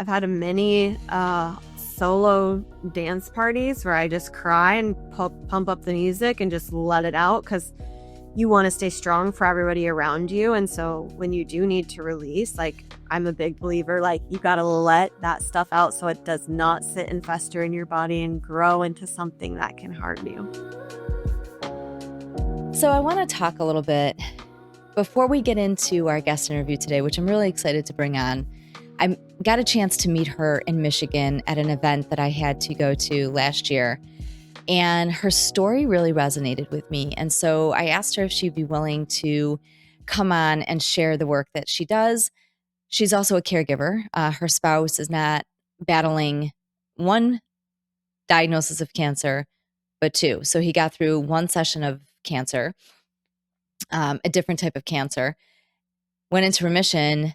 I've had many solo dance parties where I just cry and pump up the music and just let it out, because you want to stay strong for everybody around you. And so when you do need to release, like, I'm a big believer, like, you got to let that stuff out so it does not sit and fester in your body and grow into something that can harm you. So I want to talk a little bit before we get into our guest interview today, which I'm really excited to bring on. I got a chance to meet her in Michigan at an event that I had to go to last year. And her story really resonated with me. And so I asked her if she'd be willing to come on and share the work that she does. She's also a caregiver. Her spouse is not battling one diagnosis of cancer, but two. So he got through one session of cancer, a different type of cancer, went into remission,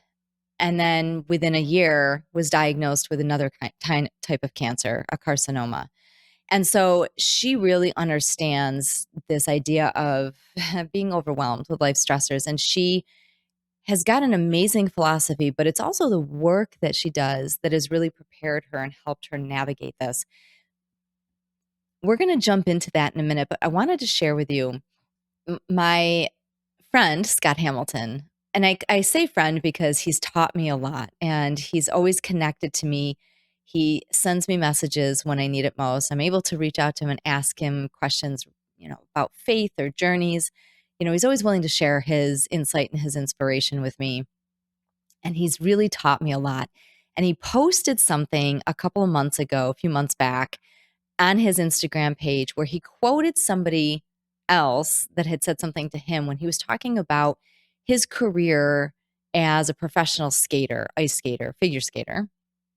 and then within a year was diagnosed with another type of cancer, a carcinoma. And so she really understands this idea of being overwhelmed with life stressors. And she has got an amazing philosophy, but it's also the work that she does that has really prepared her and helped her navigate this. We're going to jump into that in a minute, but I wanted to share with you my friend, Scott Hamilton. And I say friend because he's taught me a lot and he's always connected to me. He sends me messages when I need it most. I'm able to reach out to him and ask him questions, about faith or journeys. He's always willing to share his insight and his inspiration with me. And he's really taught me a lot. And he posted something a couple of months ago, a few months back, on his Instagram page where he quoted somebody else that had said something to him when he was talking about his career as a professional skater, ice skater, figure skater,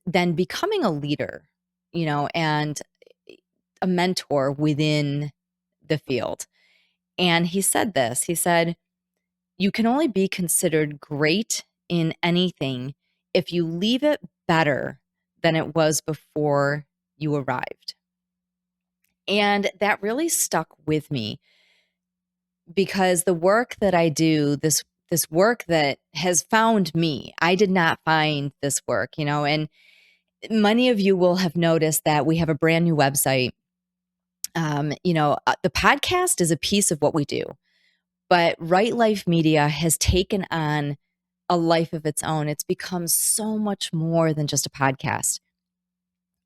then becoming a leader, and a mentor within the field. And he said this, he said, "You can only be considered great in anything if you leave it better than it was before you arrived." And that really stuck with me because the work that I do, this work that has found me, I did not find this work, and many of you will have noticed that we have a brand new website. The podcast is a piece of what we do, but Right Life Media has taken on a life of its own. It's become so much more than just a podcast.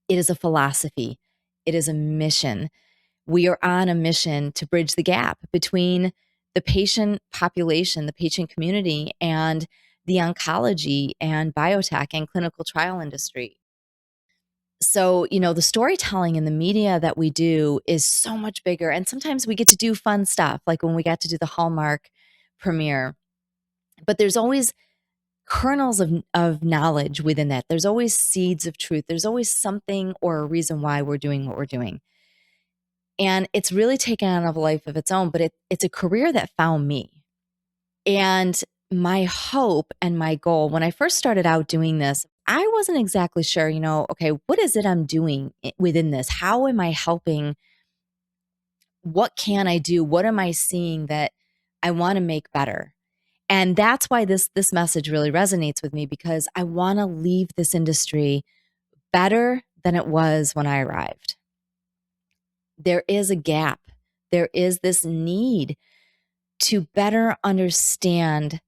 It is a philosophy. It is a mission. We are on a mission to bridge the gap between the patient population, the patient community, and the oncology and biotech and clinical trial industry. So, the storytelling in the media that we do is so much bigger. And sometimes we get to do fun stuff, like when we got to do the Hallmark premiere. But there's always kernels of knowledge within that. There's always seeds of truth. There's always something or a reason why we're doing what we're doing. And it's really taken on a life of its own, but it's a career that found me. And my hope and my goal, when I first started out doing this, I wasn't exactly sure, okay, what is it I'm doing within this? How am I helping? What can I do? What am I seeing that I want to make better? And that's why this message really resonates with me, because I want to leave this industry better than it was when I arrived. There is a gap. There is this need to better understand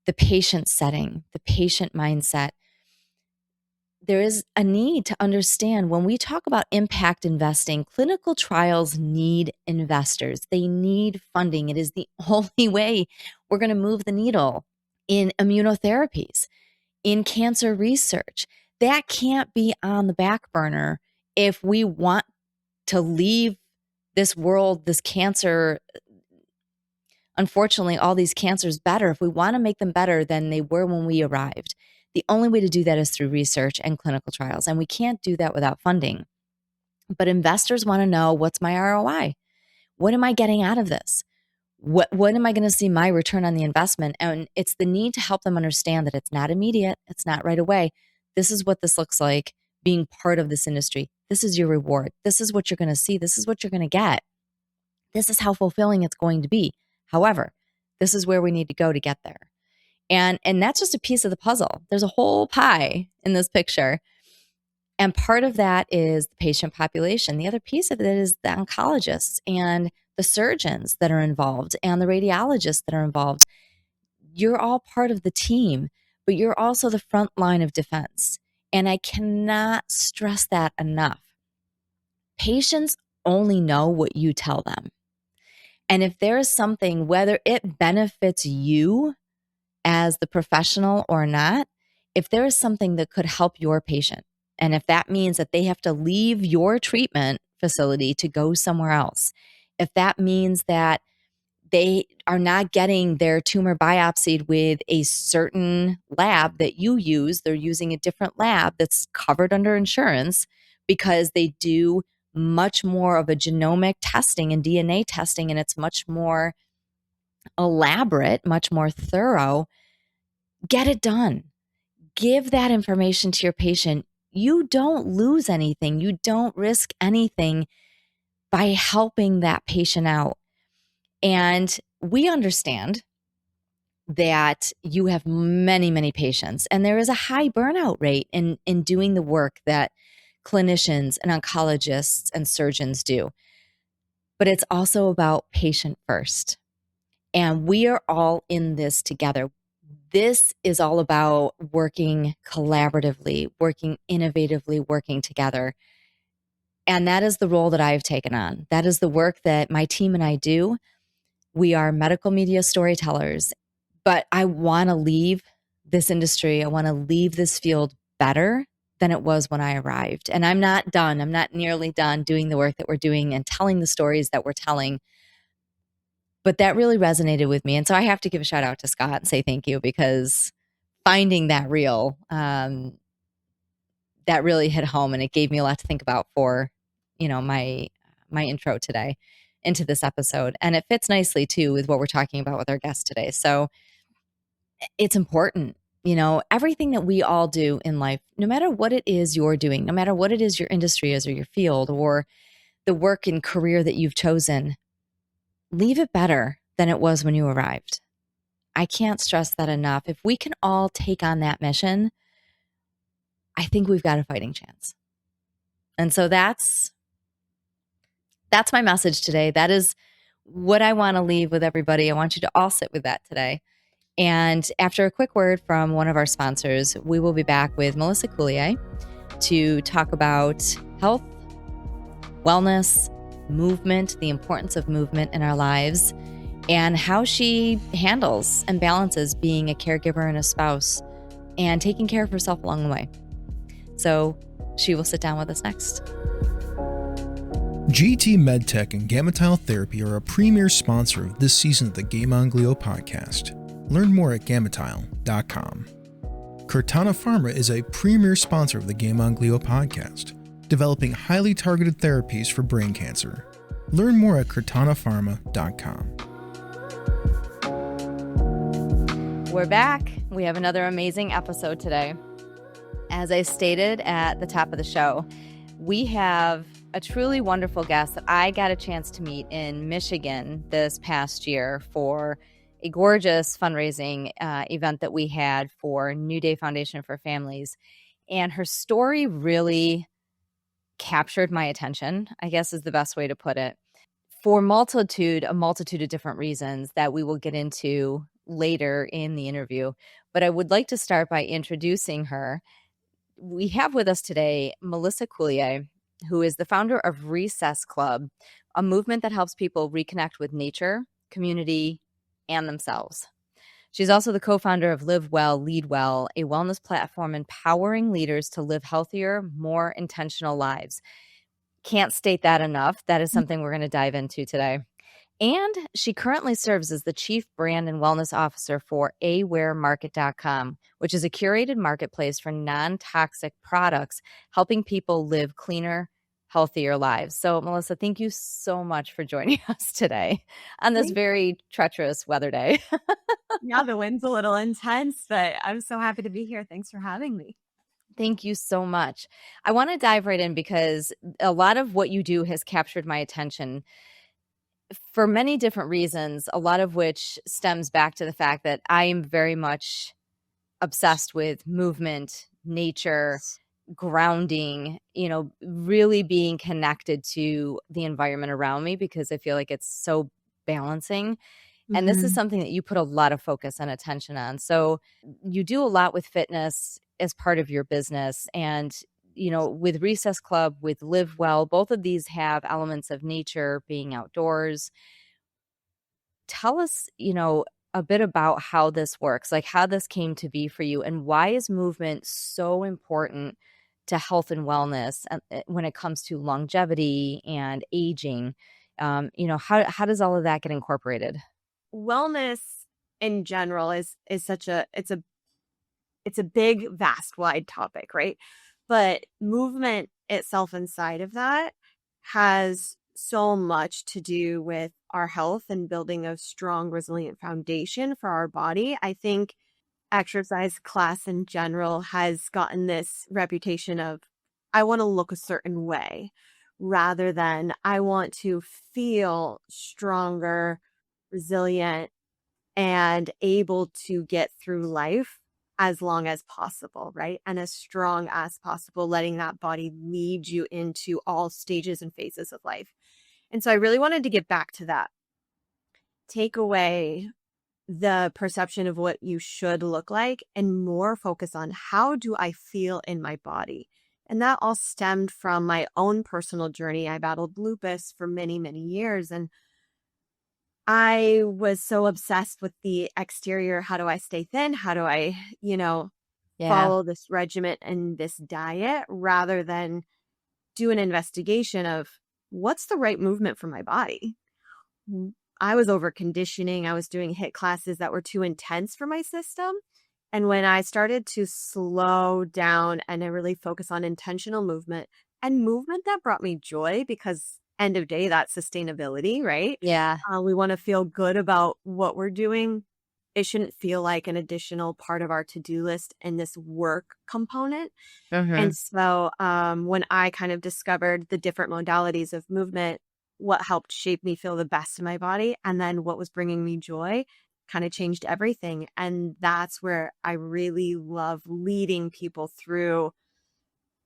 the patient setting, the patient mindset. There is a need to understand when we talk about impact investing, clinical trials need investors. They need funding. It is the only way we're going to move the needle in immunotherapies, in cancer research. That can't be on the back burner if we want to leave this world, this cancer, unfortunately, all these cancers better. If we want to make them better than they were when we arrived, the only way to do that is through research and clinical trials. And we can't do that without funding. But investors want to know, what's my ROI? What am I getting out of this? What am I going to see my return on the investment? And it's the need to help them understand that it's not immediate. It's not right away. This is what this looks like being part of this industry. This is your reward. This is what you're going to see. This is what you're going to get. This is how fulfilling it's going to be. However, this is where we need to go to get there. And that's just a piece of the puzzle. There's a whole pie in this picture. And part of that is the patient population. The other piece of it is the oncologists and the surgeons that are involved and the radiologists that are involved. You're all part of the team, but you're also the front line of defense. And I cannot stress that enough. Patients only know what you tell them. And if there is something, whether it benefits you as the professional or not, if there is something that could help your patient, and if that means that they have to leave your treatment facility to go somewhere else, if that means that they are not getting their tumor biopsied with a certain lab that you use, they're using a different lab that's covered under insurance because they do much more of a genomic testing and DNA testing, and it's much more elaborate, much more thorough. Get it done. Give that information to your patient. You don't lose anything. You don't risk anything by helping that patient out. And we understand that you have many, many patients, and there is a high burnout rate in doing the work that clinicians and oncologists and surgeons do. But it's also about patient first. And we are all in this together. This is all about working collaboratively, working innovatively, working together. And that is the role that I've taken on. That is the work that my team and I do. We are medical media storytellers, but I want to leave this industry. I want to leave this field better than it was when I arrived. And I'm not done. I'm not nearly done doing the work that we're doing and telling the stories that we're telling. But that really resonated with me. And so I have to give a shout out to Scott and say thank you, because finding that reel, that really hit home, and it gave me a lot to think about for, my intro today into this episode. And it fits nicely too with what we're talking about with our guest today. So it's important, everything that we all do in life, no matter what it is you're doing, no matter what it is your industry is or your field or the work and career that you've chosen, leave it better than it was when you arrived. I can't stress that enough. If we can all take on that mission, I think we've got a fighting chance. And so that's my message today. That is what I want to leave with everybody. I want you to all sit with that today. And after a quick word from one of our sponsors, we will be back with Melissa Coulier to talk about health, wellness, movement, the importance of movement in our lives, and how she handles and balances being a caregiver and a spouse and taking care of herself along the way. So she will sit down with us next. GT MedTech and Gametile Therapy are a premier sponsor of this season of the Game On Glio podcast. Learn more at gametile.com. Cortana Pharma is a premier sponsor of the Game On Glio podcast, developing highly targeted therapies for brain cancer. Learn more at cortanapharma.com. We're back. We have another amazing episode today. As I stated at the top of the show, we have a truly wonderful guest that I got a chance to meet in Michigan this past year for a gorgeous fundraising event that we had for New Day Foundation for Families. And her story really captured my attention, I guess is the best way to put it, for a multitude of different reasons that we will get into later in the interview. But I would like to start by introducing her. We have with us today Melissa Coulier, who is the founder of Recess Club, a movement that helps people reconnect with nature, community, and themselves. She's also the co-founder of Live Well, Lead Well, a wellness platform empowering leaders to live healthier, more intentional lives. Can't state that enough. That is something we're going to dive into today. And she currently serves as the Chief Brand and Wellness Officer for awaremarket.com, which is a curated marketplace for non-toxic products, helping people live cleaner, healthier lives. So, Melissa, thank you so much for joining us today on this very treacherous weather day. Yeah, the wind's a little intense, but I'm so happy to be here. Thanks for having me. Thank you so much. I want to dive right in because a lot of what you do has captured my attention. for many different reasons, a lot of which stems back to the fact that I am very much obsessed with movement, nature, grounding, really being connected to the environment around me, because I feel like it's so balancing. And this is Mm-hmm. something that you put a lot of focus and attention on. So you do a lot with fitness as part of your business. And, with Recess Club, with Live Well, both of these have elements of nature, being outdoors. Tell us, a bit about how this works, like how this came to be for you, and why is movement so important to health and wellness when it comes to longevity and aging. How does all of that get incorporated? Wellness in general is such a it's a big, vast, wide topic, right? But movement itself inside of that has so much to do with our health and building a strong, resilient foundation for our body. I think exercise class in general has gotten this reputation of, I want to look a certain way rather than I want to feel stronger, resilient, and able to get through life as long as possible, right? And as strong as possible, letting that body lead you into all stages and phases of life. And so I really wanted to get back to that. Take away the perception of what you should look like and more focus on how do I feel in my body. And that all stemmed from my own personal journey. I battled lupus for many, many years. And I was so obsessed with the exterior. How do I stay thin? How do I, Yeah. follow this regimen and this diet rather than do an investigation of what's the right movement for my body? I was over conditioning. I was doing HIIT classes that were too intense for my system. And when I started to slow down and I really focus on intentional movement and movement that brought me joy, because end of day, that's sustainability, right? Yeah. We want to feel good about what we're doing. It shouldn't feel like an additional part of our to-do list and this work component. And Mm-hmm. so when I kind of discovered the different modalities of movement, what helped shape me feel the best in my body, and then what was bringing me joy kind of changed everything. And that's where I really love leading people through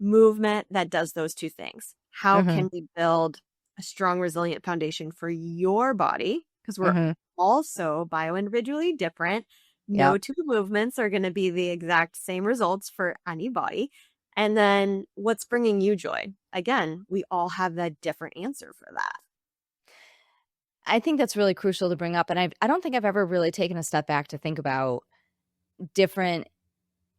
movement that does those two things. How Mm-hmm. can we build a strong, resilient foundation for your body? Because we're Mm-hmm. also bio-individually different. Yeah. No two movements are going to be the exact same results for anybody. And then what's bringing you joy? Again, we all have that different answer for that. I think that's really crucial to bring up. And I don't think I've ever really taken a step back to think about different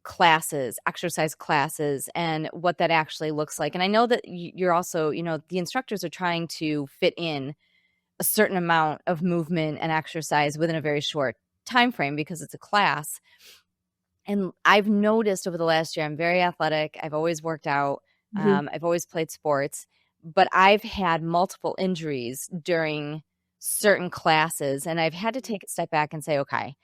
classes, exercise classes, and what that actually looks like. And I know that you're also, the instructors are trying to fit in a certain amount of movement and exercise within a very short time frame because it's a class. And I've noticed over the last year, I'm very athletic. I've always worked out. Mhm. I've always played sports, but I've had multiple injuries during certain classes. And I've had to take a step back and say, okay,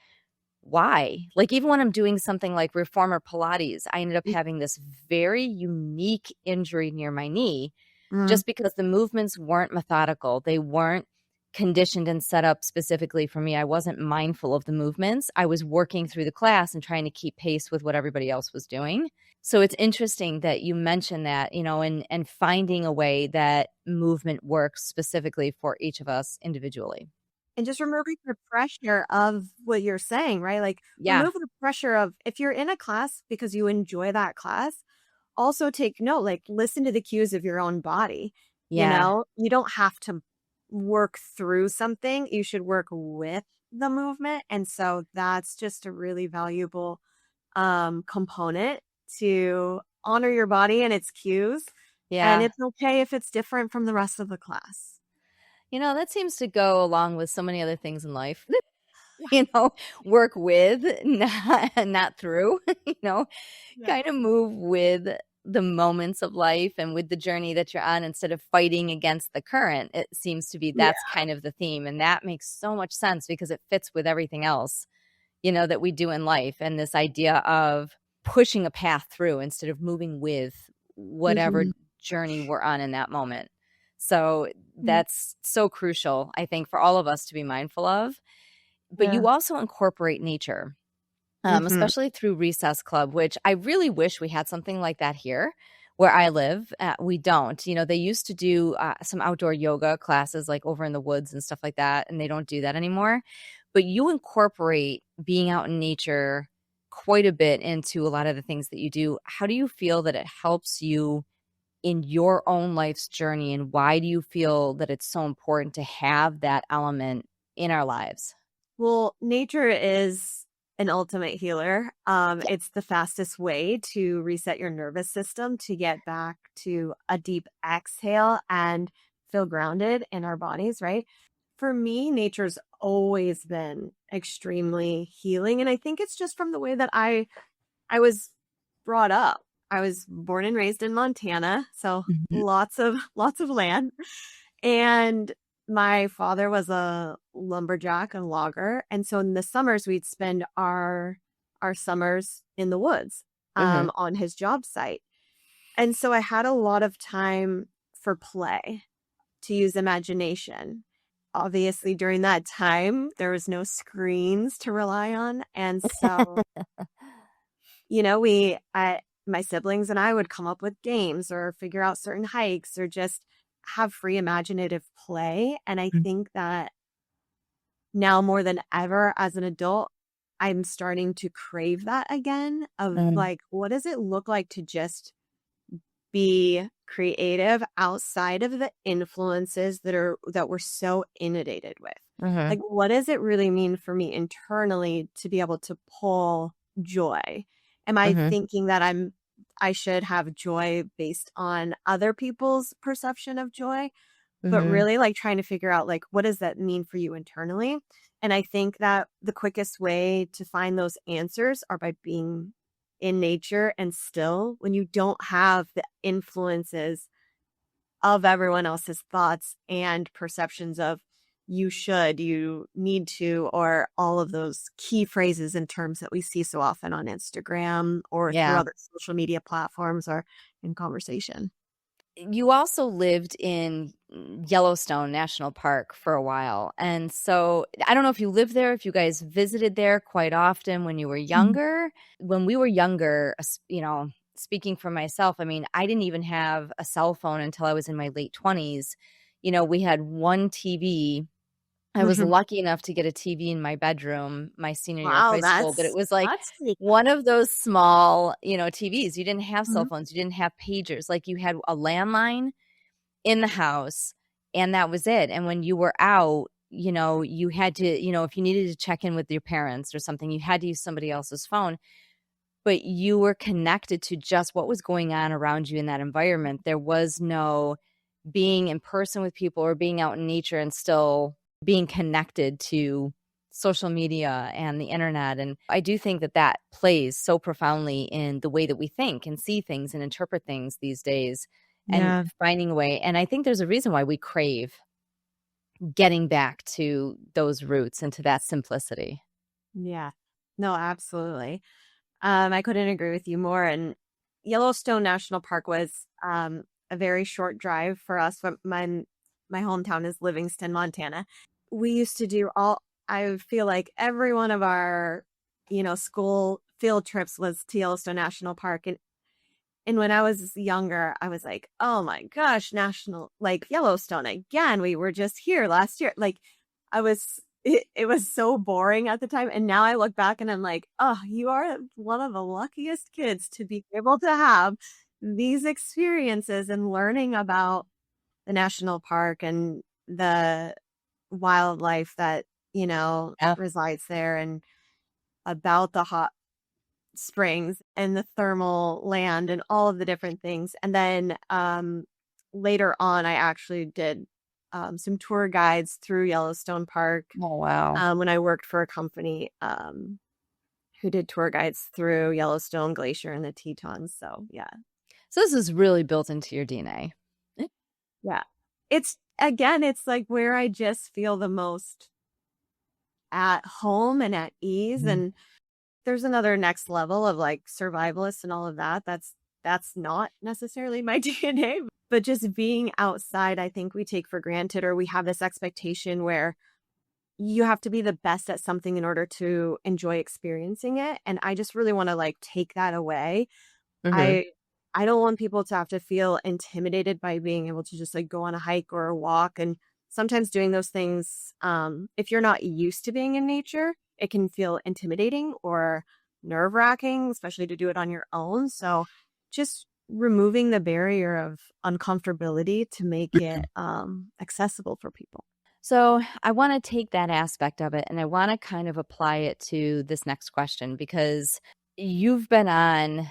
why? Like, even when I'm doing something like reformer Pilates, I ended up having this very unique injury near my knee Mhm. just because the movements weren't methodical. They weren't conditioned and set up specifically for me. I wasn't mindful of the movements. I was working through the class and trying to keep pace with what everybody else was doing. So it's interesting that you mentioned that, and finding a way that movement works specifically for each of us individually. And just removing the pressure of what you're saying, right? Like Yeah. remove the pressure of if you're in a class because you enjoy that class, also take note, like listen to the cues of your own body. Yeah. You don't have to work through something. You should work with the movement. And so that's just a really valuable component to honor your body and its cues. And Yeah. it's okay if it's different from the rest of the class. That seems to go along with so many other things in life. you know, work with, not through, Yeah. kind of move with the moments of life and with the journey that you're on instead of fighting against the current. It seems to be Yeah. that's kind of the theme. And that makes so much sense because it fits with everything else, that we do in life. And this idea of pushing a path through instead of moving with whatever Mhm. journey we're on in that moment. So Mm. that's so crucial, I think, for all of us to be mindful of. But Yeah. you also incorporate nature, Hmm. especially through Recess Club, which I really wish we had something like that here where I live. We don't. They used to do some outdoor yoga classes like over in the woods and stuff like that, and they don't do that anymore. But you incorporate being out in nature quite a bit into a lot of the things that you do. How do you feel that it helps you in your own life's journey, and why do you feel that it's so important to have that element in our lives? Well, nature is an ultimate healer. Yeah. It's the fastest way to reset your nervous system to get back to a deep exhale and feel grounded in our bodies, right? For me, nature's always been extremely healing. And I think it's just from the way that I was brought up. I was born and raised in Montana, so Mhm. lots of land. And my father was a lumberjack and logger, and so in the summers we'd spend our summers in the woods Mhm. on his job site. And so I had a lot of time for play, to use imagination. Obviously, during that time, there was no screens to rely on, and so my siblings and I would come up with games or figure out certain hikes or just have free imaginative play. And I think that now more than ever as an adult, I'm starting to crave that again of Mm. like, what does it look like to just be creative outside of the influences that we're so inundated with? Mhm. Like, what does it really mean for me internally to be able to pull joy? Am I Mhm. thinking that I should have joy based on other people's perception of joy? But Mhm. really, like, trying to figure out, like, what does that mean for you internally? And I think that the quickest way to find those answers are by being in nature and still, when you don't have the influences of everyone else's thoughts and perceptions of you should, you need to, or all of those key phrases and terms that we see so often on Instagram or through Yeah. other social media platforms or in conversation. You also lived in Yellowstone National Park for a while. And so I don't know if you lived there, if you guys visited there quite often when you were Mhm. younger. When we were younger, speaking for myself, I mean, I didn't even have a cell phone until I was in my late 20s. We had one TV. I was lucky enough to get a TV in my bedroom my senior year of Wow, high school, but it was like that's pretty one of those small, TVs. You didn't have cell cool. phones, you didn't have pagers. Like, you had a landline in the house, and that was it. And when you were out, you had to, if you needed to check in with your parents or something, you had to use somebody else's phone, but you were connected to just what was going on around you in that environment. There was no being in person with people or being out in nature and still being connected to social media and the internet. And I do think that that plays so profoundly in the way that we think and see things and interpret things these days, and Yeah. finding a way. And I think there's a reason why we crave getting back to those roots and to that simplicity. Yeah. No, absolutely. I couldn't agree with you more. And Yellowstone National Park was a very short drive for us. From my hometown is Livingston, Montana. We used to do all. I feel like every one of our, school field trips was to Yellowstone National Park, and when I was younger, I was like, "Oh my gosh, like Yellowstone again. We were just here last year." Like it was so boring at the time. And now I look back and I'm like, "Oh, you are one of the luckiest kids to be able to have these experiences and learning about the national park and the wildlife that, Yeah. resides there and about the hot springs and the thermal land and all of the different things." And then later on, I actually did some tour guides through Yellowstone Park Oh, wow. when I worked for a company who did tour guides through Yellowstone Glacier and the Tetons. So yeah, So this is really built into your DNA. yeah. It's like where I just feel the most at home and at ease. Mhm. And there's another next level of like survivalist and all of that. That's not necessarily my DNA. But just being outside, I think we take for granted, or we have this expectation where you have to be the best at something in order to enjoy experiencing it. And I just really want to like take that away. Mm-hmm. I I don't want people to have to feel intimidated by being able to just like go on a hike or a walk. And sometimes doing those things, if you're not used to being in nature, it can feel intimidating or nerve-wracking, especially to do it on your own. So just removing the barrier of uncomfortability to make it accessible for people. So I want to take that aspect of it and I want to kind of apply it to this next question because you've been on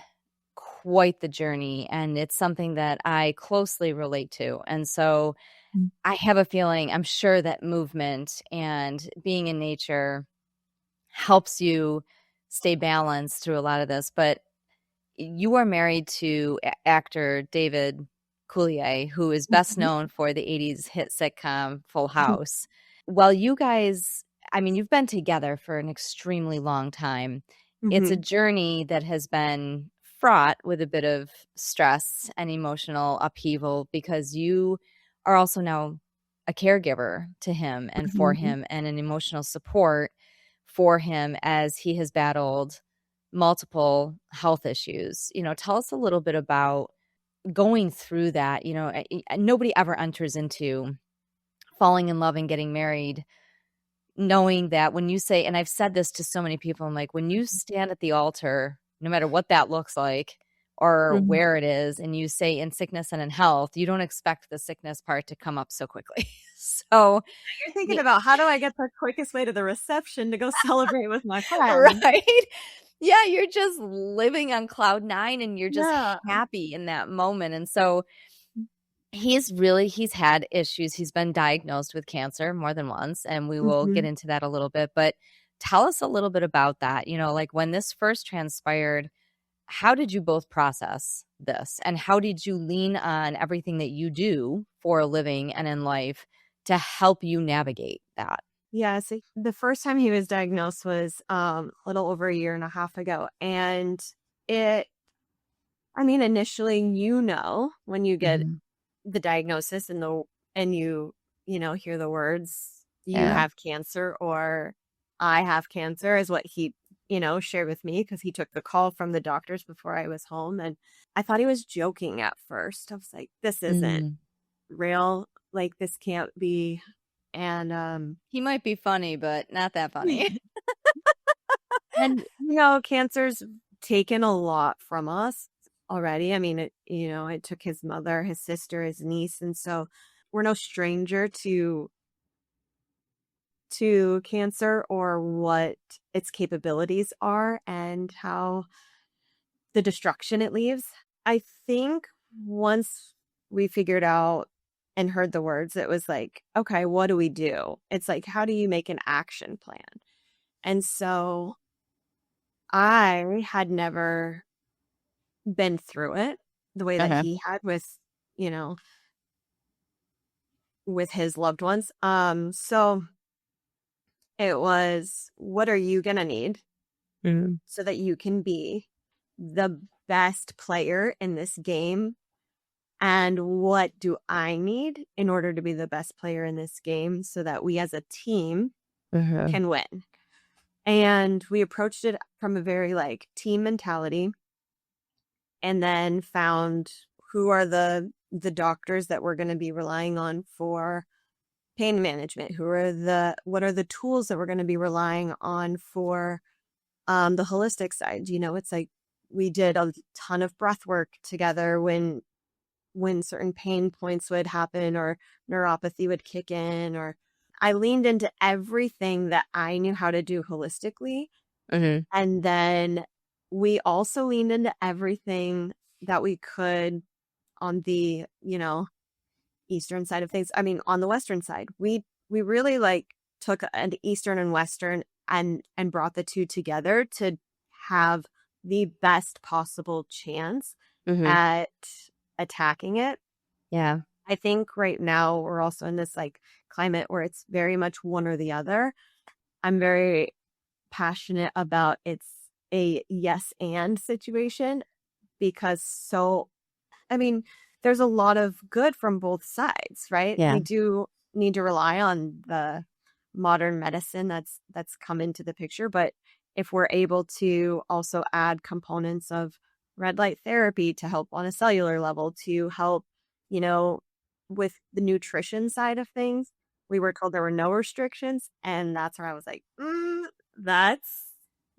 quite the journey and it's something that I closely relate to. And so I have a feeling, I'm sure that movement and being in nature helps you stay balanced through a lot of this. But you are married to actor David Coulier, who is best Mhm. known for the 80s hit sitcom Full House. While you guys, I mean, you've been together for an extremely long time. It's a Mhm. journey that has been fraught with a bit of stress and emotional upheaval because you are also now a caregiver to him and for Mhm. him and an emotional support for him as he has battled multiple health issues. Tell us a little bit about going through that. Nobody ever enters into falling in love and getting married knowing that when you say, and I've said this to so many people, I'm like, when you stand at the altar, no matter what that looks like or Mhm. where it is, and you say in sickness and in health, you don't expect the sickness part to come up so quickly. So, You're thinking y- about how do I get the quickest way to the reception to go celebrate with my friend? right? Yeah, you're just living on cloud nine and you're just Yeah. happy in that moment. And so he's had issues. He's been diagnosed with cancer more than once, and we will get Mhm. into that a little bit. But tell us a little bit about that. Like when this first transpired, how did you both process this? And how did you lean on everything that you do for a living and in life to help you navigate that? Yeah, so the first time he was diagnosed was a little over a year and a half ago. And it I mean, initially, when you get Mhm. the diagnosis and hear the words, you Yeah. have cancer or I have cancer is what he, shared with me because he took the call from the doctors before I was home. And I thought he was joking at first. I was like, this isn't Mm. real. Like, this can't be. And, He might be funny, but not that funny. and, cancer's taken a lot from us already. I mean, it took his mother, his sister, his niece. And so we're no stranger to cancer or what its capabilities are and how the destruction it leaves. I think once we figured out and heard the words, it was like, okay, what do we do? It's like, how do you make an action plan? And so I had never been through it the way that Okay. he had you know, with his loved ones. So it was, what are you going to need Mhm. so that you can be the best player in this game? And what do I need in order to be the best player in this game so that we as a team Mhm. can win? And we approached it from a very like team mentality and then found who are the doctors that we're going to be relying on for pain management, what are the tools that we're going to be relying on for the holistic side. It's like we did a ton of breath work together when certain pain points would happen or neuropathy would kick in, or I leaned into everything that I knew how to do holistically. Mhm. And then we also leaned into everything that we could on the, Eastern side of things. I mean, on the Western side, we really like took an Eastern and Western and brought the two together to have the best possible chance Mhm. at attacking it. Yeah. I think right now we're also in this like climate where it's very much one or the other. I'm very passionate about it's a yes and situation because I mean, there's a lot of good from both sides, right? Yeah. We do need to rely on the modern medicine that's come into the picture, but if we're able to also add components of red light therapy to help on a cellular level, to help, you know, with the nutrition side of things, we were told there were no restrictions, and that's where I was like, that's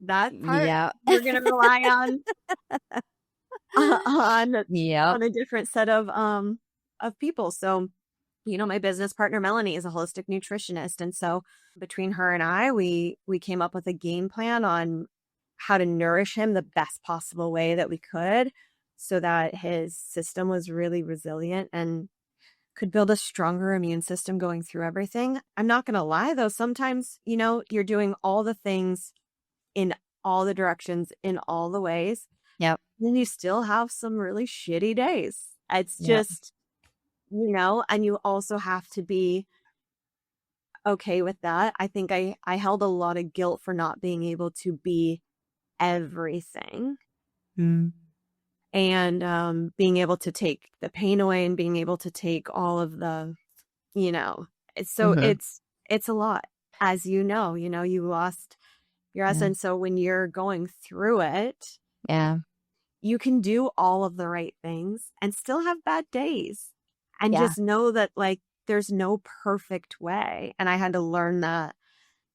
that part Yeah. we're gonna rely on on Yep. a different set of people. So, my business partner Melanie is a holistic nutritionist, and so between her and I, we came up with a game plan on how to nourish him the best possible way that we could, so that his system was really resilient and could build a stronger immune system going through everything. I'm not going to lie though, sometimes, you're doing all the things in all the directions in all the ways, Yep. then you still have some really shitty days. It's Yep. just, and you also have to be okay with that. I think I held a lot of guilt for not being able to be everything, and being able to take the pain away and being able to take all of the, so Mhm. it's a lot, as you lost your Yeah. essence. So when you're going through it, Yeah. you can do all of the right things and still have bad days, and Yeah. just know that, like, there's no perfect way. And I had to learn that,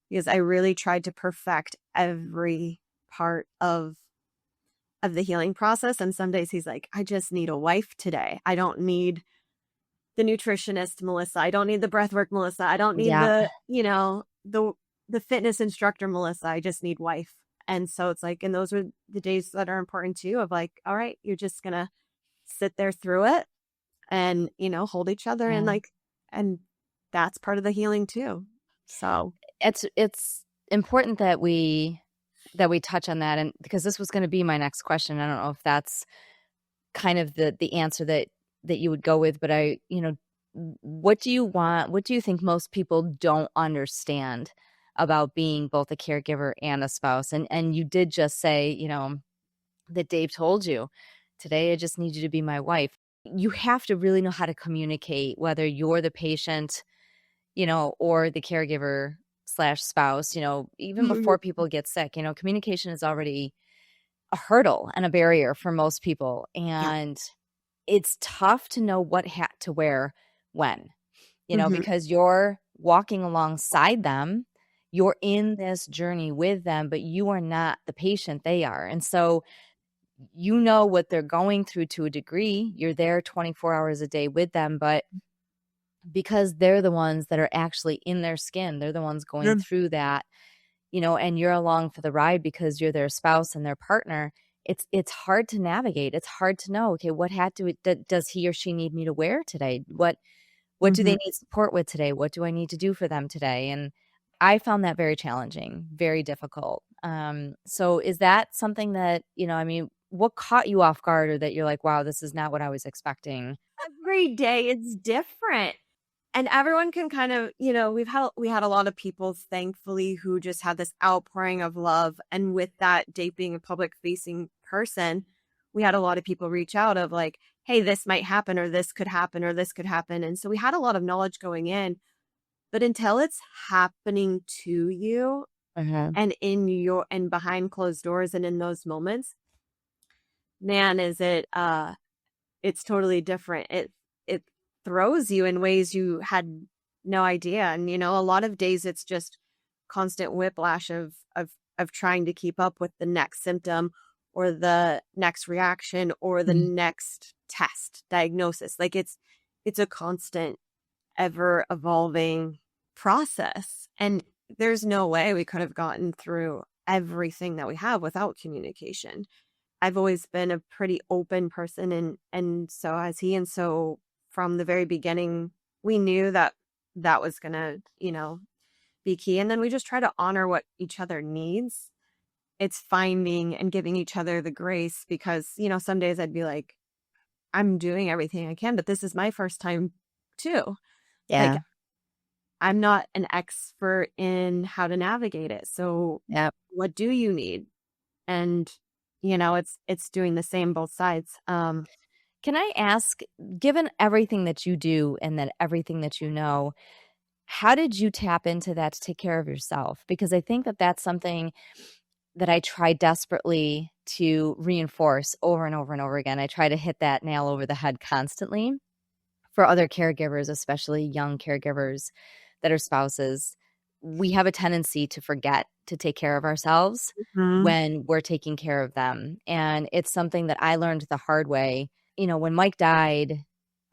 because I really tried to perfect every part of the healing process. And some days he's like, I just need a wife today. I don't need the nutritionist, Melissa. I don't need the breathwork, Melissa. I don't need Yeah. the fitness instructor, Melissa. I just need wife. And so it's like, and those are the days that are important too, of like, all right, you're just gonna sit there through it and, hold each other, and Yeah. like, and that's part of the healing too. So It's important that we touch on that, and because this was going to be my next question. I don't know if that's kind of the answer that you would go with, but what do you want? What do you think most people don't understand about being both a caregiver and a spouse? And you did just say, that Dave told you, today I just need you to be my wife. You have to really know how to communicate, whether you're the patient, or the caregiver slash spouse, even before people get sick. Communication is already a hurdle and a barrier for most people. yeah. And it's tough to know what hat to wear when, Mhm. because you're walking alongside them. You're in this journey with them, but you are not the patient, they are. And so you know what they're going through to a degree. You're there 24 hours a day with them, but because they're the ones that are actually in their skin, they're the ones going through that, and you're along for the ride because you're their spouse and their partner. It's hard to navigate. It's hard to know, okay, what hat does he or she need me to wear today? What do they Mhm. need support with today? What do I need to do for them today? And I found that very challenging, very difficult. So is that something that, what caught you off guard, or that you're like, wow, this is not what I was expecting? Every day it's different. And everyone can kind of, we had a lot of people, thankfully, who just had this outpouring of love. And with that, Dave being a public facing person, we had a lot of people reach out of like, hey, this might happen, or this could happen, or this could happen. And so we had a lot of knowledge going in, but until it's happening to you, Uh-huh. and behind closed doors and in those moments, man, it's totally different. It throws you in ways you had no idea. And a lot of days it's just constant whiplash of trying to keep up with the next symptom, or the next reaction, or the next test diagnosis. Like, it's a constant, ever evolving process. And there's no way we could have gotten through everything that we have without communication. I've always been a pretty open person, and so has he. And so from the very beginning, we knew that that was going to, be key. And then we just try to honor what each other needs. It's finding and giving each other the grace, because, some days I'd be like, I'm doing everything I can, but this is my first time too. Like, Yeah. I'm not an expert in how to navigate it. So Yep. what do you need? And it's doing the same both sides. Can I ask, given everything that you do and then everything that you know, how did you tap into that to take care of yourself? Because I think that that's something that I try desperately to reinforce over and over and over again. I try to hit that nail over the head constantly for other caregivers, especially young caregivers that are spouses. We have a tendency to forget to take care of ourselves Mhm. when we're taking care of them. And it's something that I learned the hard way. You know, when Mike died,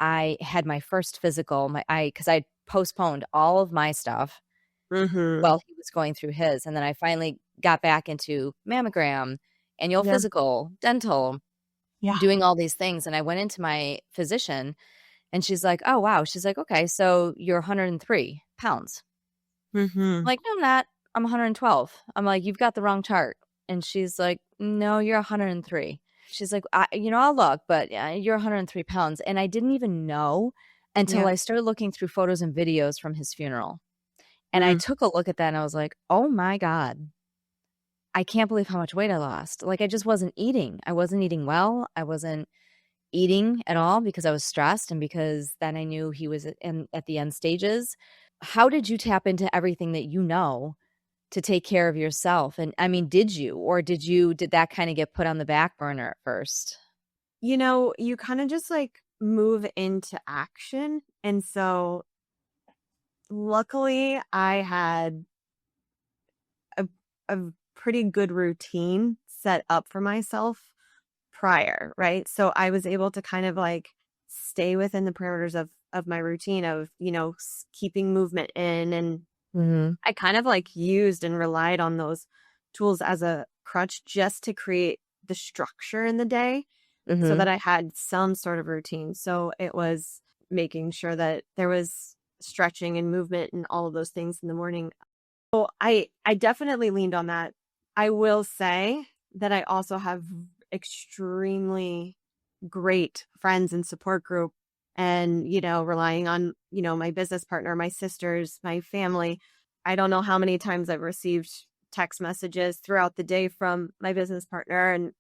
I had my first physical, because I postponed all of my stuff Mhm. while he was going through his. And then I finally got back into mammogram, annual Yeah. physical, dental, Yeah. doing all these things. And I went into my physician and she's like, oh, wow. She's like, okay, so you're 103 pounds. I'm Mhm. like, no, I'm not. I'm 112. I'm like, you've got the wrong chart. And she's like, no, you're 103. She's like, I'll look, but you're 103 pounds. And I didn't even know until Yeah. I started looking through photos and videos from his funeral. And I Mm. took a look at that and I was like, oh my God, I can't believe how much weight I lost. Like, I just wasn't eating. I wasn't eating well. I wasn't eating at all because I was stressed and because then I knew he was at the end stages. How did you tap into everything that you know to take care of yourself? And I mean, did that kind of get put on the back burner at first? You kind of just like move into action. And so luckily I had a, a pretty good routine set up for myself prior, right? So I was able to kind of like stay within the parameters of my routine of, keeping movement in, and Mhm. I kind of like used and relied on those tools as a crutch just to create the structure in the day so that Mhm. I had some sort of routine. So it was making sure that there was stretching and movement and all of those things in the morning. So I definitely leaned on that. I will say that I also have extremely great friends and support group, and relying on my business partner, my sisters, my family. I don't know how many times I've received text messages throughout the day from my business partner and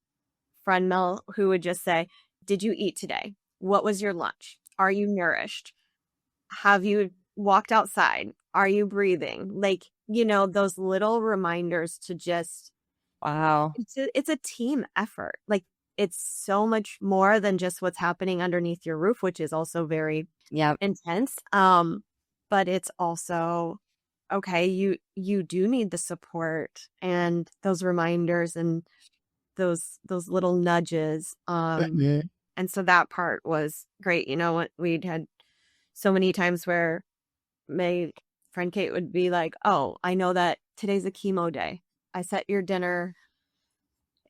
friend Mel, who would just say, did you eat today? What was your lunch? Are you nourished? Have you walked outside? Are you breathing? Like, those little reminders to just, Wow. it's a team effort. Like, it's so much more than just what's happening underneath your roof, which is also very Yep. intense. But it's also, okay, you do need the support and those reminders and those little nudges. Mhm. And so that part was great. We'd had so many times where my friend Kate would be like, oh, I know that today's a chemo day. I set your dinner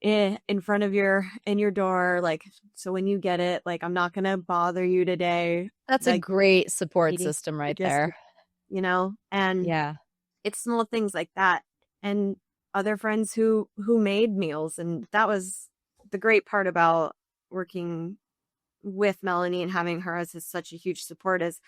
in front of in your door, like, so when you get it, like, I'm not gonna bother you today, That's a like, great support eating system right just, there. and Yeah. it's small things like that. And other friends who made meals, and that was the great part about working with Melanie and having her as such a huge support. Is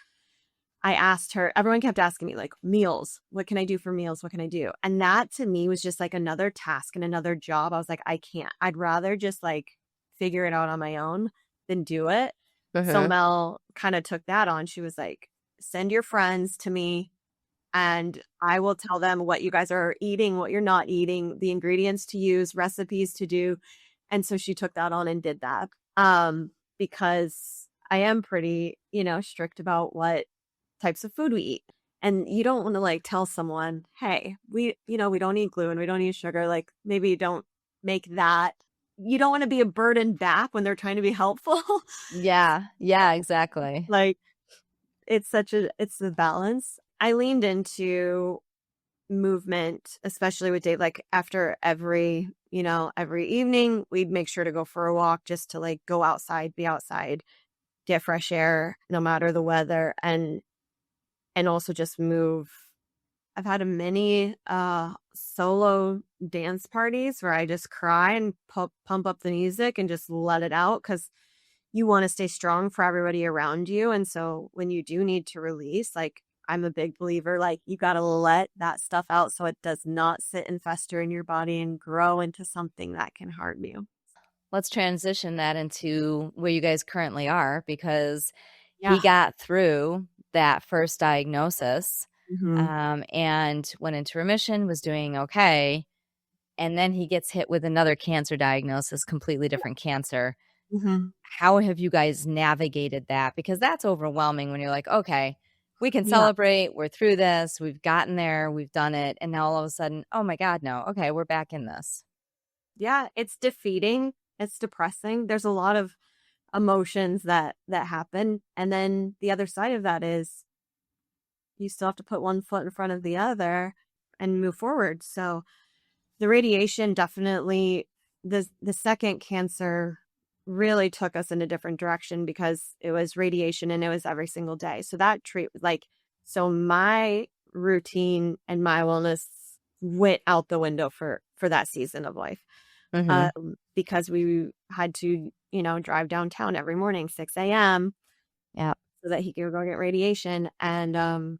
I asked her, everyone kept asking me, like, meals, what can I do for meals? What can I do? And that to me was just like another task and another job. I was like, I can't. I'd rather just like figure it out on my own than do it. So Mhm. Mel kind of took that on. She was like, send your friends to me and I will tell them what you guys are eating, what you're not eating, the ingredients to use, recipes to do. And so she took that on and did that. Because I am pretty, strict about what types of food we eat. And you don't want to like tell someone, hey, we don't eat gluten, we don't eat sugar. Like, maybe don't make that. You don't want to be a burden back when they're trying to be helpful. Yeah. Yeah, exactly. Like, it's the balance. I leaned into movement, especially with Dave, like after every evening, we'd make sure to go for a walk just to like go outside, be outside, get fresh air, no matter the weather, and also just move. I've had a many solo dance parties where I just cry and pump up the music and just let it out, because you want to stay strong for everybody around you. And so when you do need to release, like, I'm a big believer, like, you got to let that stuff out so it does not sit and fester in your body and grow into something that can harm you. let's transition that into where you guys currently are, because he Yeah. got through that first diagnosis Mm-hmm. and went into remission, was doing okay. And then he gets hit with another cancer diagnosis, completely different cancer. Mm-hmm. How have you guys navigated that? Because that's overwhelming when you're like, okay, we can Yeah. celebrate. We're through this. We've gotten there. We've done it. And now all of a sudden, oh my God, no. Okay, we're back in this. Yeah. It's defeating. It's depressing. There's a lot of emotions that happen. And then the other side of that is you still have to put one foot in front of the other and move forward. So the radiation definitely, the second cancer really took us in a different direction because it was radiation and it was every single day. So that so my routine and my wellness went out the window for that season of life. Because we had to, drive downtown every morning, 6 a.m. Yeah. so that he could go get radiation. And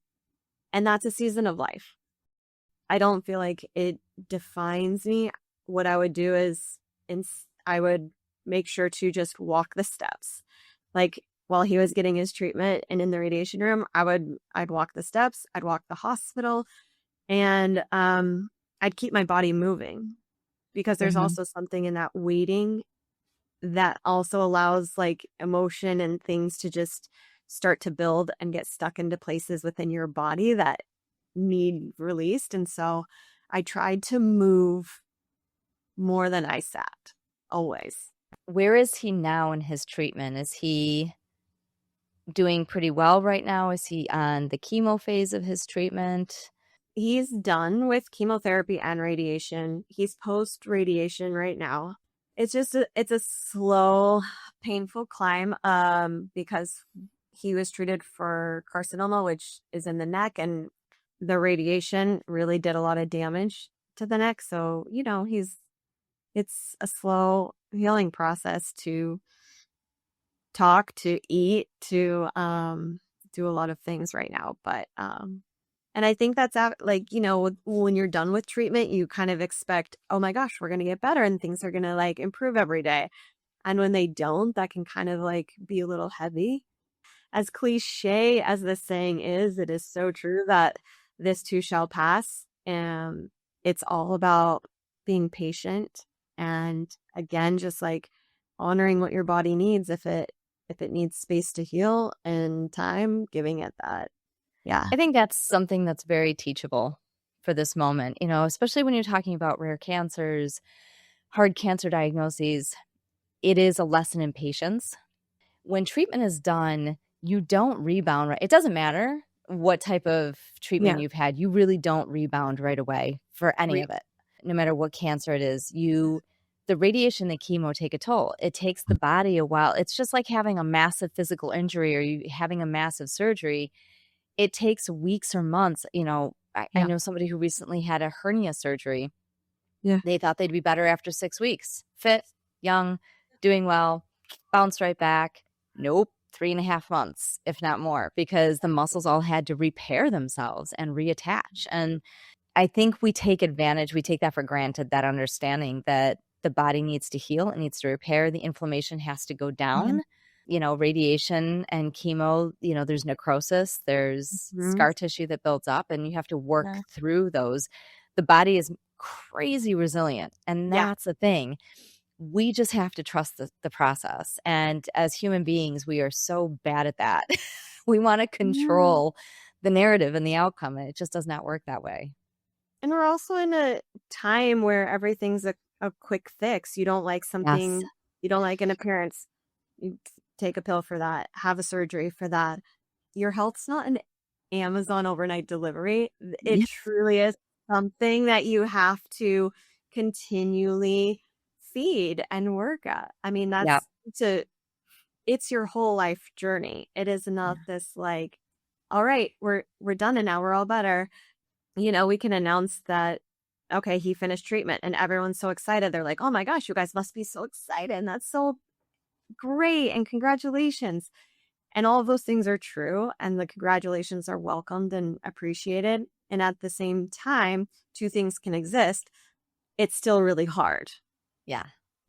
that's a season of life. I don't feel like it defines me. What I would do is I would make sure to just walk the steps. Like while he was getting his treatment and in the radiation room, I'd walk the steps, I'd walk the hospital, and I'd keep my body moving because there's also something in that waiting that also allows like emotion and things to just start to build and get stuck into places within your body that need released. And so I tried to move more than I sat, always. Where is he now in his treatment? Is he doing pretty well right now? Is he on the chemo phase of his treatment? He's done with chemotherapy and radiation. He's post radiation right now. It's just it's a slow, painful climb because he was treated for carcinoma, which is in the neck, and the radiation really did a lot of damage to the neck. So, it's a slow healing process to talk, to eat, to do a lot of things right now. But and I think that's when you're done with treatment, you kind of expect, oh my gosh, we're going to get better and things are going to like improve every day. And when they don't, that can kind of like be a little heavy. As cliche as this saying is, it is so true that this too shall pass. And it's all about being patient. And again, just like honoring what your body needs. If it needs space to heal and time, giving it that. Yeah. I think that's something that's very teachable for this moment, especially when you're talking about rare cancers, hard cancer diagnoses. It is a lesson in patience. When treatment is done, you don't rebound. Right? It doesn't matter what type of treatment you've had. You really don't rebound right away for any of it. No matter what cancer it is, the radiation, the chemo take a toll. It takes the body a while. It's just like having a massive physical injury or you having a massive surgery. It takes weeks or months. I know somebody who recently had a hernia surgery. Yeah. They thought they'd be better after 6 weeks. Fit, young, doing well, bounce right back. Nope. 3.5 months, if not more, because the muscles all had to repair themselves and reattach. And I think we take that for granted, that understanding that the body needs to heal, it needs to repair, the inflammation has to go down. Radiation and chemo, there's necrosis, there's scar tissue that builds up, and you have to work through those. The body is crazy resilient, and that's the thing. We just have to trust the process. And as human beings, we are so bad at that. We want to control the narrative and the outcome, and it just does not work that way. And we're also in a time where everything's a quick fix. You don't like something, you don't like an appearance, you take a pill for that, have a surgery for that. Your health's not an Amazon overnight delivery. It truly is something that you have to continually feed and work at. I mean, it's your whole life journey. It is not this like, all right, we're done and now we're all better. We can announce that, okay, he finished treatment and everyone's so excited. They're like, oh my gosh, you guys must be so excited. And that's so great. And congratulations. And all of those things are true. And the congratulations are welcomed and appreciated. And at the same time, two things can exist. It's still really hard. Yeah.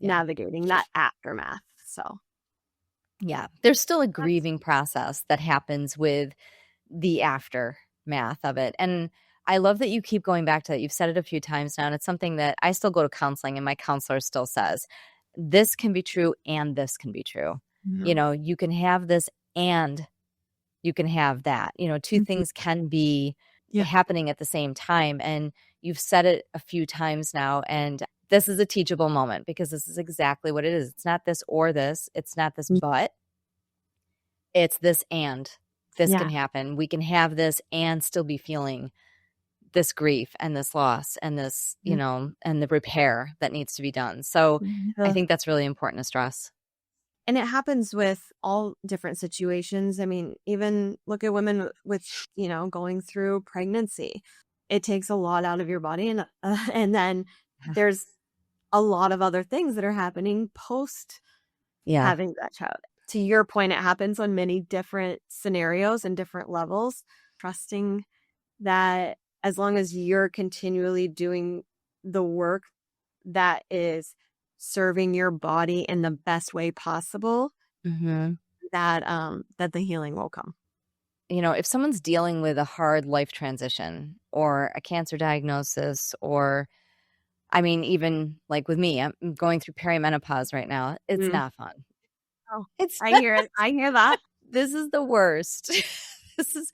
navigating that aftermath. So yeah, there's still a grieving process that happens with the aftermath of it. And I love that you keep going back to that. You've said it a few times now, and it's something that I still go to counseling, and my counselor still says, this can be true and this can be true. You know, you can have this and you can have that. You know, two things can be happening at the same time. And you've said it a few times now, and this is a teachable moment because this is exactly what it is. It's not this or this. It's not this but. It's this and. This can happen. We can have this and still be feeling this grief and this loss and this, you know, and the repair that needs to be done. So I think that's really important to stress. And it happens with all different situations. I mean, even look at women with, you know, going through pregnancy. It takes a lot out of your body. And then there's a lot of other things that are happening post having that child. To your point, it happens on many different scenarios and different levels. Trusting that as long as you're continually doing the work that is serving your body in the best way possible, that the healing will come. You know, if someone's dealing with a hard life transition or a cancer diagnosis, or I mean, even like with me, I'm going through perimenopause right now. It's not fun. Oh, I hear it. I hear that. This is the worst. This is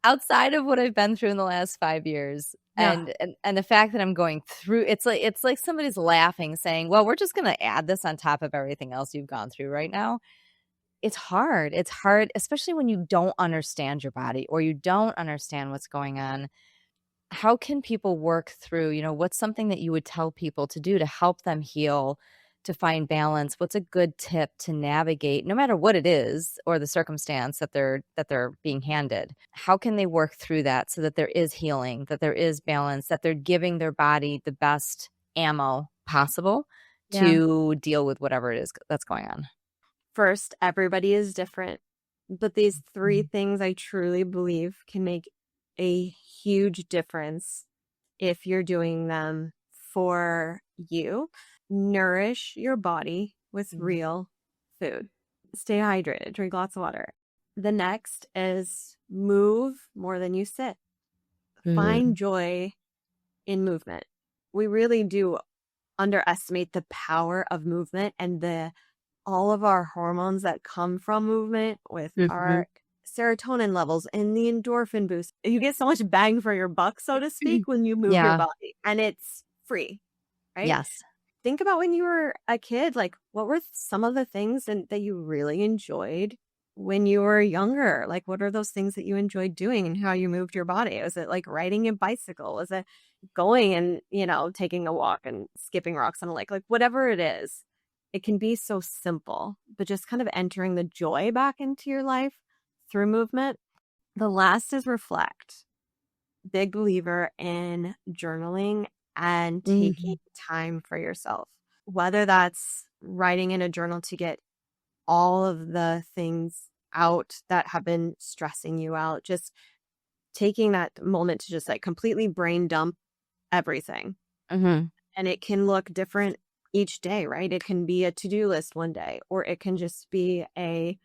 outside of what I've been through in the last 5 years. And the fact that I'm going through, it's like somebody's laughing saying, well, we're just going to add this on top of everything else you've gone through right now. It's hard. It's hard, especially when you don't understand your body or you don't understand what's going on. How can people work through, you know, what's something that you would tell people to do to help them heal, to find balance? What's a good tip to navigate, no matter what it is or the circumstance that they're being handed? How can they work through that so that there is healing, that there is balance, that they're giving their body the best ammo possible to deal with whatever it is that's going on? First, everybody is different, but these three things I truly believe can make a huge difference if you're doing them for you. Nourish your body with real food. Stay hydrated, drink lots of water. The next is move more than you sit. Find joy in movement. We really do underestimate the power of movement and all of our hormones that come from movement with our serotonin levels and the endorphin boost. You get so much bang for your buck, so to speak, when you move your body, and it's free, right? Yes. Think about when you were a kid, like what were some of the things that you really enjoyed when you were younger? Like what are those things that you enjoyed doing and how you moved your body? Was it like riding a bicycle? Was it going and, you know, taking a walk and skipping rocks on a lake? Like whatever it is, it can be so simple, but just kind of entering the joy back into your life through movement. The last is reflect. Big believer in journaling and taking time for yourself, whether that's writing in a journal to get all of the things out that have been stressing you out, just taking that moment to just like completely brain dump everything. And it can look different each day, right? It can be a to-do list one day, or it can just be a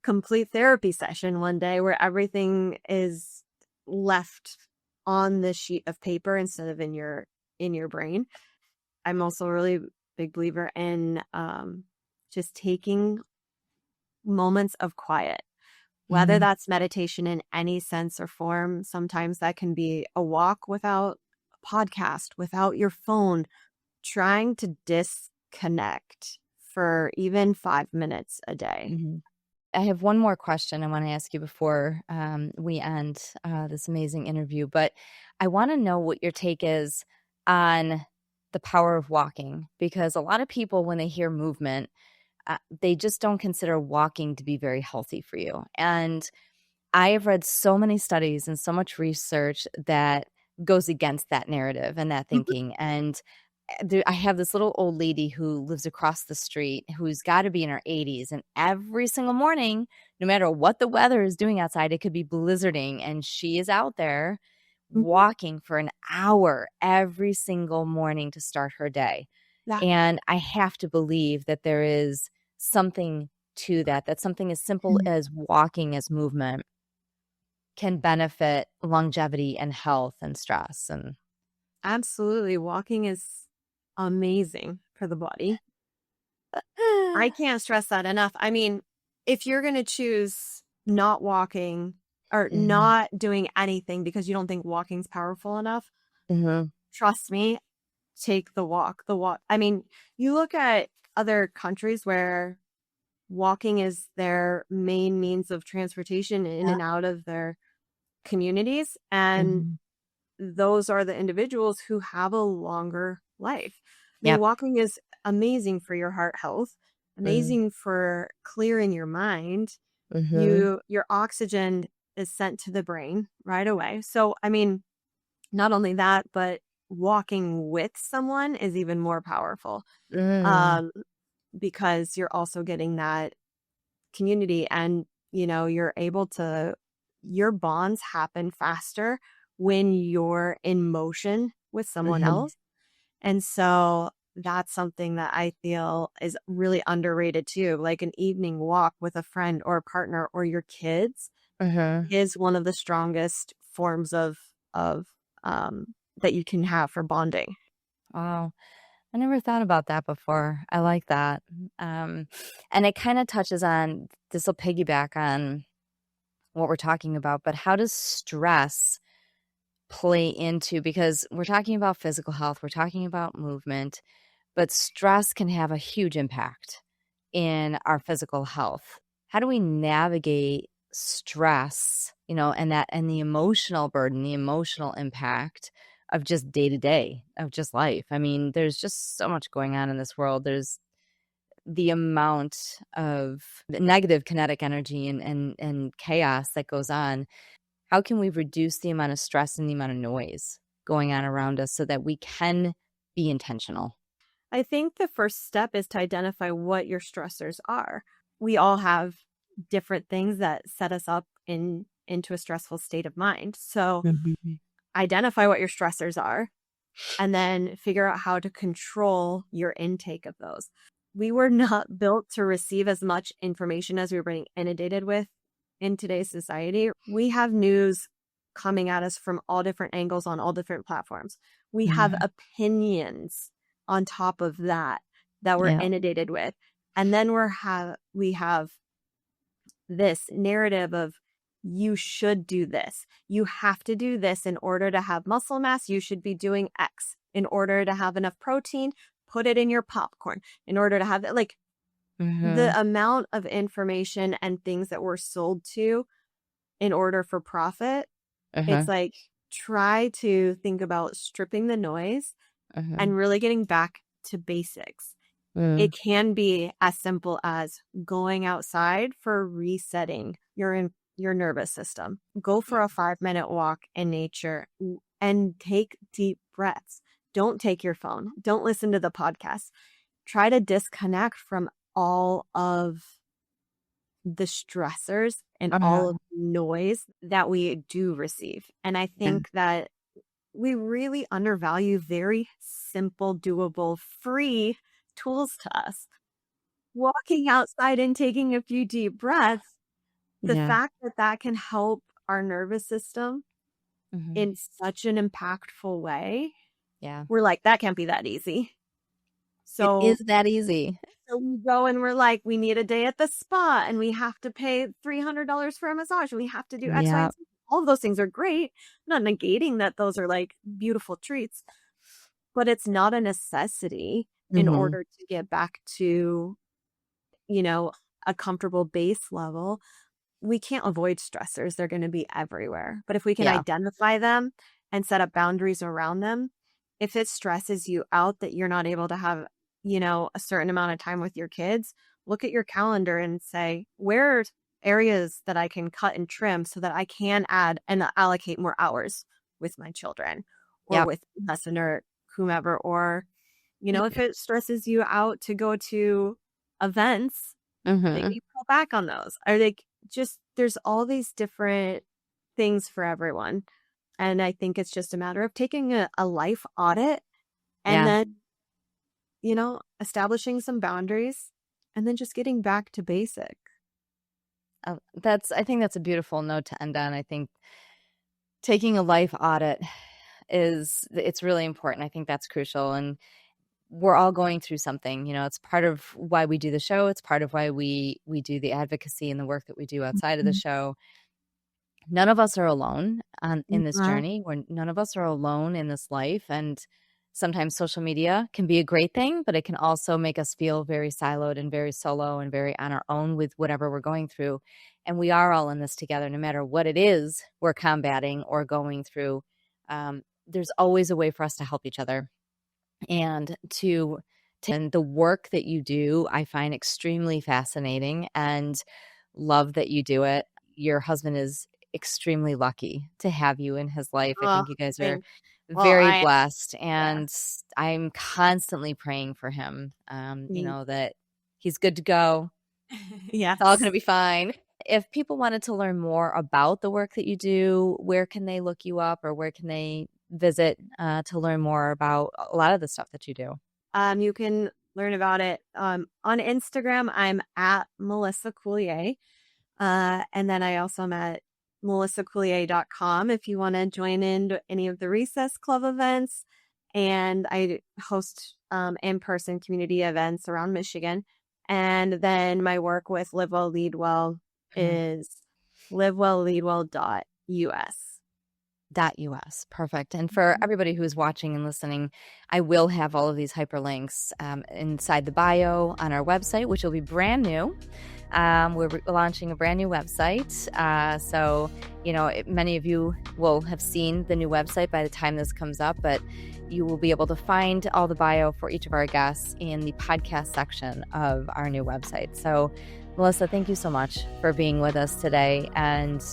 complete therapy session one day where everything is left on the sheet of paper instead of in your brain. I'm also a really big believer in just taking moments of quiet, whether that's meditation in any sense or form. Sometimes that can be a walk without a podcast, without your phone, trying to disconnect for even 5 minutes a day. I have one more question I want to ask you before we end this amazing interview, but I want to know what your take is on the power of walking, because a lot of people, when they hear movement, they just don't consider walking to be very healthy for you. And I have read so many studies and so much research that goes against that narrative and that thinking. And I have this little old lady who lives across the street who's got to be in her 80s. And every single morning, no matter what the weather is doing outside, it could be blizzarding. And she is out there walking for an hour every single morning to start her day. Yeah. And I have to believe that there is something to that, that something as simple as walking as movement can benefit longevity and health and stress. And Absolutely. Walking is amazing for the body. I can't stress that enough. I mean, if you're going to choose not walking or Mhm. not doing anything because you don't think walking's powerful enough, Mhm. trust me, take the walk. The walk. I mean, you look at other countries where walking is their main means of transportation in Yep. and out of their communities, and Mhm. those are the individuals who have a longer life. I mean, Yep. walking is amazing for your heart health, Mm. amazing for clearing your mind. Mhm. Your oxygen is sent to the brain right away. So, I mean, not only that, but walking with someone is even more powerful. Mm. Um, because you're also getting that community, and you're able to your bonds happen faster when you're in motion with someone Mhm. else. And so that's something that I feel is really underrated too. Like an evening walk with a friend or a partner or your kids Mhm. is one of the strongest forms of um that you can have for bonding. Wow. I never thought about that before. I like that. Um, and it kind of touches on this will piggyback on what we're talking about, but how does stress play into, because we're talking about physical health, we're talking about movement, but stress can have a huge impact in our physical health. How do we navigate stress, and that and the emotional burden, the emotional impact of just day to day of just life? I mean, there's just so much going on in this world. There's the amount of negative kinetic energy and chaos that goes on. How can we reduce the amount of stress and the amount of noise going on around us so that we can be intentional? I think the first step is to identify what your stressors are. We all have different things that set us up into a stressful state of mind. So Mhm. identify what your stressors are and then figure out how to control your intake of those. We were not built to receive as much information as we were being inundated with in today's society. We have news coming at us from all different angles on all different platforms. We have Mhm. opinions on top of that we're Yeah. inundated with. And then we have this narrative of you should do this. You have to do this in order to have muscle mass. You should be doing X in order to have enough protein. Put it in your popcorn in order to have it. Like Mhm. the amount of information and things that we're sold to in order for profit, it's Uh-huh. like try to think about stripping the noise Uh-huh. and really getting back to basics. Mm. It can be as simple as going outside for resetting your nervous system. Go for a 5-minute walk in nature and take deep breaths. Don't take your phone. Don't listen to the podcast. Try to disconnect from all of the stressors and all Uh-huh. of the noise that we do receive. And I Yeah. think that we really undervalue very simple, doable, free tools to us. Walking outside and taking a few deep breaths, the Yeah. fact that that can help our nervous system Mhm. in such an impactful way, Yeah. we're like, that can't be that easy. It is So, that easy. so we go and we're like, we need a day at the spa and we have to pay $300 for a massage and we have to do X, Y, Yeah. and Z. All of those things are great. I'm not negating that those are like beautiful treats, but it's not a necessity in Mhm. order to get back to, you know, a comfortable base level. We can't avoid stressors. They're going to be everywhere. But if we can Yeah. identify them and set up boundaries around them, if it stresses you out that you're not able to have, a certain amount of time with your kids, look at your calendar and say, where are areas that I can cut and trim so that I can add and allocate more hours with my children or Yep. with lesson or whomever. Or, if it stresses you out to go to events, Mhm. maybe pull back on those. Are they just there's all these different things for everyone. And I think it's just a matter of taking a life audit and Yeah. then establishing some boundaries and then just getting back to basic. I think that's a beautiful note to end on. I think taking a life audit it's really important. I think that's crucial. And we're all going through something, it's part of why we do the show. It's part of why we do the advocacy and the work that we do outside of the show. None of us are alone in this journey. None of us are alone in this life. And sometimes social media can be a great thing, but it can also make us feel very siloed and very solo and very on our own with whatever we're going through. And we are all in this together, no matter what it is we're combating or going through. There's always a way for us to help each other. And and the work that you do, I find extremely fascinating and love that you do it. Your husband is extremely lucky to have you in his life. I think you guys are very blessed, and I'm constantly praying for him. That he's good to go. Yeah, it's all going to be fine. If people wanted to learn more about the work that you do, where can they look you up, or where can they visit to learn more about a lot of the stuff that you do? You can learn about it on Instagram. I'm at Melissa Coulier. And then I also am at melissacoulier.com if you want to join in any of the Recess Club events. And I host in-person community events around Michigan. And then my work with Live Well, Lead Well is livewellleadwell.us. Perfect. And for everybody who's watching and listening, I will have all of these hyperlinks inside the bio on our website, which will be brand new. We're launching a brand new website. So, many of you will have seen the new website by the time this comes up, but you will be able to find all the bio for each of our guests in the podcast section of our new website. So, Melissa, thank you so much for being with us today. And,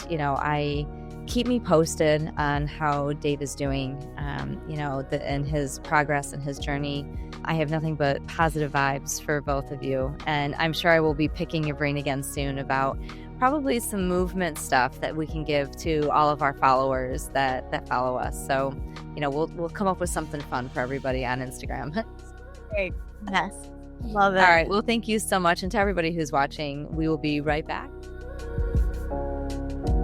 keep me posted on how Dave is doing, and his progress and his journey. I have nothing but positive vibes for both of you. And I'm sure I will be picking your brain again soon about probably some movement stuff that we can give to all of our followers that follow us. So, we'll come up with something fun for everybody on Instagram. Great. Yes. Love it. All right. Well, thank you so much. And to everybody who's watching, we will be right back.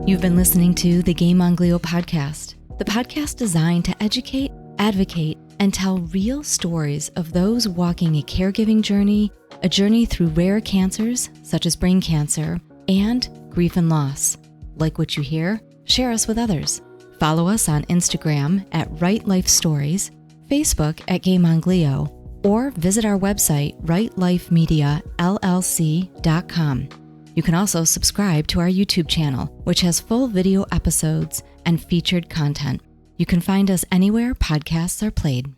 You've been listening to the Game on Glio podcast, the podcast designed to educate, advocate, and tell real stories of those walking a caregiving journey, a journey through rare cancers such as brain cancer, and grief and loss. Like what you hear? Share us with others. Follow us on Instagram at Right Life Stories, Facebook at Game on Glio, or visit our website, rightlifemediallc.com. You can also subscribe to our YouTube channel, which has full video episodes and featured content. You can find us anywhere podcasts are played.